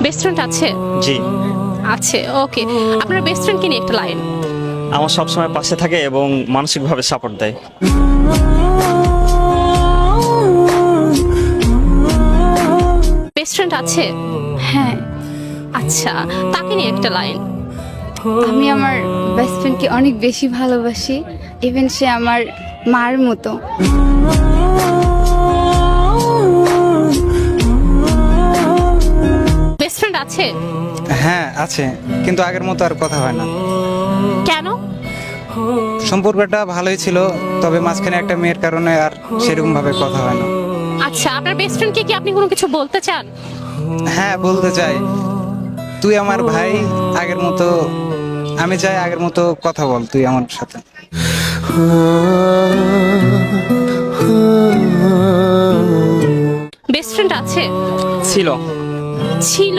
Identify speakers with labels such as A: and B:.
A: Best friend আছে?
B: জি।
A: আছে, ওকে। আপনার বেস্ট ফ্রেন্ডকে নিয়ে একটা লাইন।
B: আমার সবসময় পাশে থাকে এবং মানসিকভাবে সাপোর্ট দেয়।
A: বেস্ট ফ্রেন্ড আছে?
C: হ্যাঁ,
A: আচ্ছা, তাকে নিয়ে একটা লাইন।
C: আমি আমার বেস্ট ফ্রেন্ডকে অনেক বেশি ভালোবাসি, ইভেন সে আমার মার মতো।
A: বেস্ট ফ্রেন্ড আছে?
D: হ্যাঁ আছে, কিন্তু আগের মতো আর কথা হয় না।
A: কেন?
D: সম্পর্কটা ভালোই ছিল, তবে মাঝখানে একটা মেয়ের কারণে আর সেরকম ভাবে কথা হয় না।
A: আচ্ছা, আপনার বেস্ট ফ্রেন্ডকে কি আপনি কোনো কিছু বলতে চান?
D: হ্যাঁ বলতে চাই, তুই আমার ভাই, আগের মতো আমি চাই আগের মতো কথা বল তুই আমার সাথে।
A: বেস্ট ফ্রেন্ড আছে?
B: ছিল।
A: ছিল?